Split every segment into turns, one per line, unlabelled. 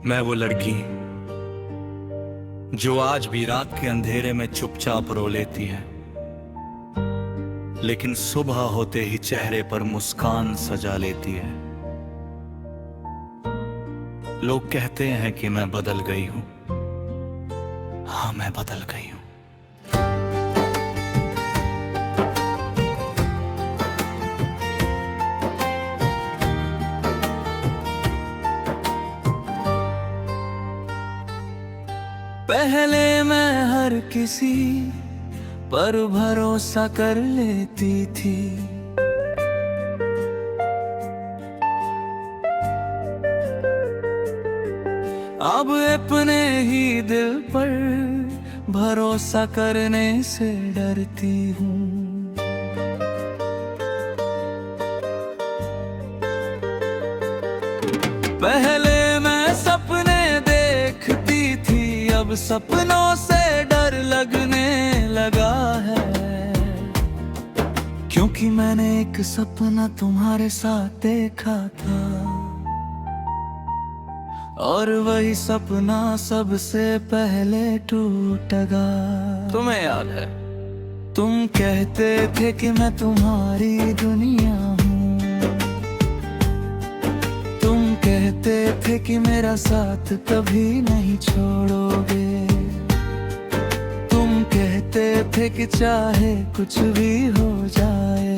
मैं वो लड़की जो आज भी रात के अंधेरे में चुपचाप रो लेती है, लेकिन सुबह होते ही चेहरे पर मुस्कान सजा लेती है। लोग कहते हैं कि मैं बदल गई हूं। हाँ, मैं बदल गई हूं। पहले मैं हर किसी पर भरोसा कर लेती थी, अब अपने ही दिल पर भरोसा करने से डरती हूँ। पहले मैं सपने देखती थी, अब सपनों से डर लगने लगा है, क्योंकि मैंने एक सपना तुम्हारे साथ देखा था, और वही सपना सबसे पहले टूट गया। तुम्हें याद है, तुम कहते थे कि मैं तुम्हारी दुनिया हूँ, तुम कहते थे कि मेरा साथ कभी नहीं छोड़ोगे, तुम कहते थे कि चाहे कुछ भी हो जाए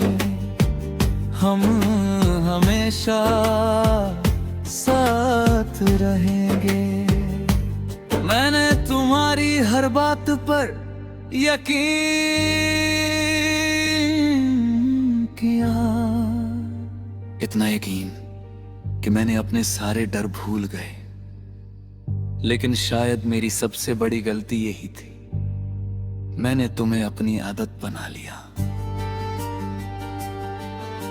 हम हमेशा साथ रहेंगे। मैंने तुम्हारी हर बात पर यकीन किया, इतना यकीन कि मैंने अपने सारे डर भूल गए। लेकिन शायद मेरी सबसे बड़ी गलती यही थी, मैंने तुम्हें अपनी आदत बना लिया,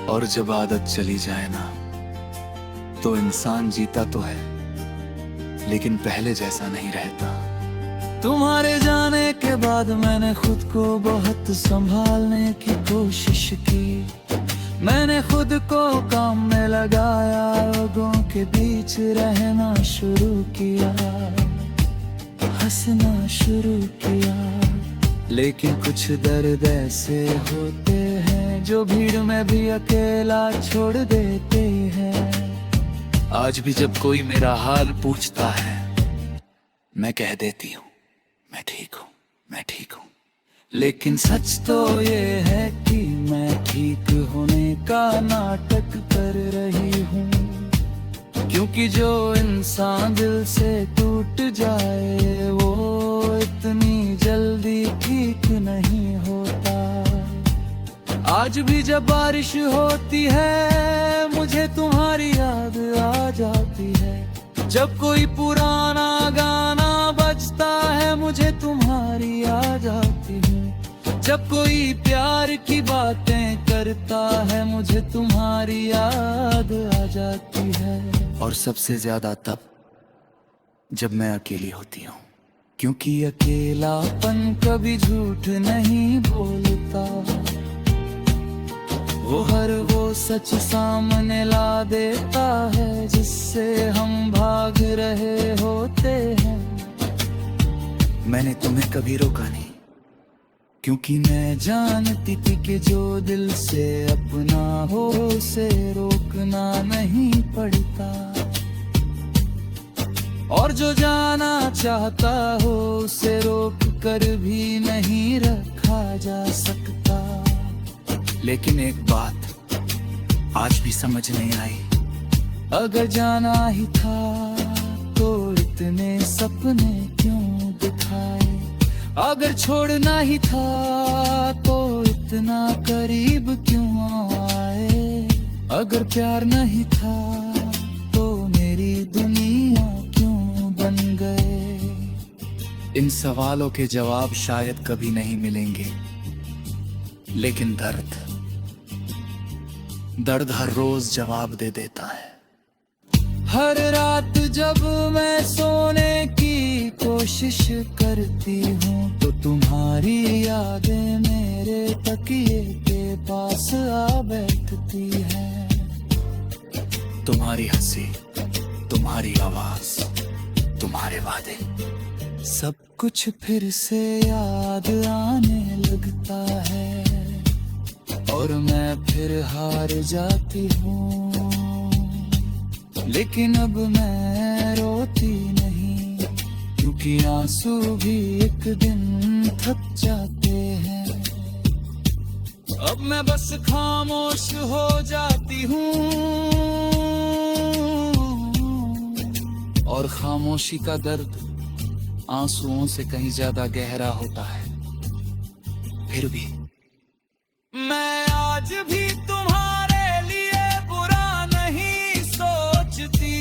और जब आदत चली जाए ना, तो इंसान जीता तो है, लेकिन पहले जैसा नहीं रहता। तुम्हारे जाने के बाद मैंने खुद को बहुत संभालने की कोशिश की, मैंने खुद को काम में लगाया, लोगों के बीच रहना शुरू किया, हंसना शुरू किया। लेकिन कुछ दर्द ऐसे होते हैं जो भीड़ में भी अकेला छोड़ देते हैं। आज भी जब कोई मेरा हाल पूछता है, मैं कह देती हूँ मैं ठीक हूँ, मैं ठीक हूँ। लेकिन सच तो ये है कि मैं ठीक होने का नाटक कर रही हूँ, क्योंकि जो इंसान दिल से टूट जाए वो इतनी जल्दी ठीक नहीं होता। आज भी जब बारिश होती है मुझे तुम्हारी याद आ जाती है, जब कोई पुराना गाना बजता है मुझे तुम्हारी आ जाती है, जब कोई प्यार की बातें करता है मुझे तुम्हारी याद आ जाती है। और सबसे ज्यादा तब जब मैं अकेली होती हूँ, क्योंकि अकेलापन कभी झूठ नहीं बोलता, वो हर वो सच सामने ला देता है जिससे हम भाग रहे होते हैं। मैंने तुम्हें कभी रोका नहीं, क्योंकि मैं जानती थी कि जो दिल से अपना हो उसे रोकना नहीं पड़ता, और जो जाना चाहता हो उसे रोक कर भी नहीं रखा जा सकता। लेकिन एक बात आज भी समझ नहीं आई, अगर जाना ही था तो इतने सपने क्यों दिखाए, अगर छोड़ना ही था तो इतना करीब क्यों आए, अगर प्यार नहीं था तो मेरी दुनिया क्यों बन गए। इन सवालों के जवाब शायद कभी नहीं मिलेंगे, लेकिन दर्द हर रोज जवाब दे देता है। हर रात जब मैं सोने की कोशिश करती हूँ तो तुम्हारी यादें मेरे तकिए के पास आ बैठती हैं। तुम्हारी हंसी, तुम्हारी आवाज, तुम्हारे वादे। सब कुछ फिर से याद आने लगता है और मैं फिर हार जाती हूँ, लेकिन अब मैं रोती नहीं, क्योंकि आंसू भी एक दिन थक जाते हैं। अब मैं बस खामोश हो जाती हूँ, और खामोशी का दर्द आंसुओं से कहीं ज्यादा गहरा होता है। फिर भी मैं आज भी तुम्हारे लिए बुरा नहीं सोचती।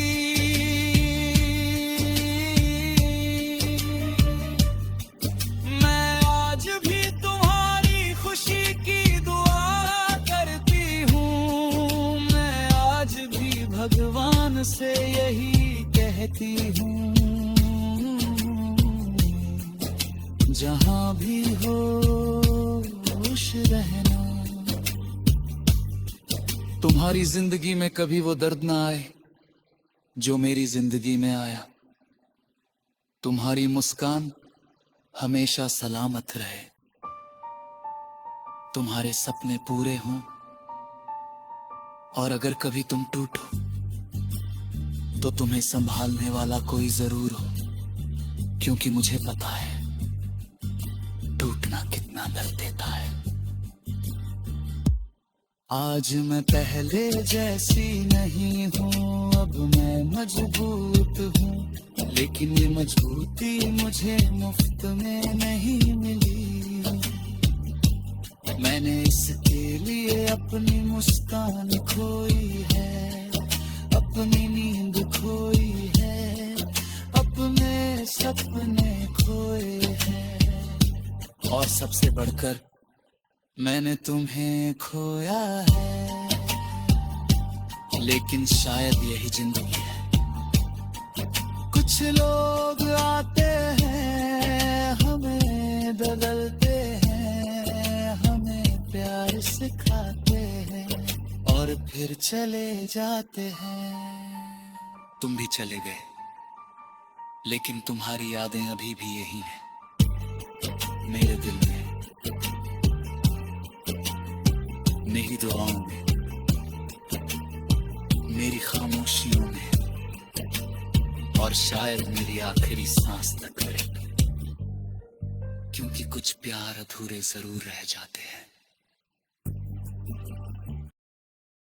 मैं आज भी तुम्हारी खुशी की दुआ करती हूँ। मैं आज भी भगवान से यही कहती हूँ, जहाँ भी हो खुश रहना। तुम्हारी जिंदगी में कभी वो दर्द ना आए जो मेरी जिंदगी में आया। तुम्हारी मुस्कान हमेशा सलामत रहे। तुम्हारे सपने पूरे हों, और अगर कभी तुम टूटो तो तुम्हें संभालने वाला कोई जरूर हो, क्योंकि मुझे पता है टूटना कितना दर्द देता है। आज मैं पहले जैसी नहीं हूँ, अब मैं मजबूत हूँ, लेकिन ये मजबूती मुझे मुफ्त में नहीं मिली। मैंने इसके लिए अपनी मुस्कान खोई है, अपनी नींद खोई है, अपने सपने खोए हैं, और सबसे बढ़कर मैंने तुम्हें खोया है। लेकिन शायद यही जिंदगी है। कुछ लोग आते हैं, हमें बदलते हैं, हमें प्यार सिखाते हैं, और फिर चले जाते हैं। तुम भी चले गए, लेकिन तुम्हारी यादें अभी भी यही हैं, मेरे दिल में, मेरी दुआओं में, मेरी खामोशियों में, और शायद मेरी आखिरी सांस तक रहेगी, क्योंकि कुछ प्यार अधूरे जरूर रह जाते हैं।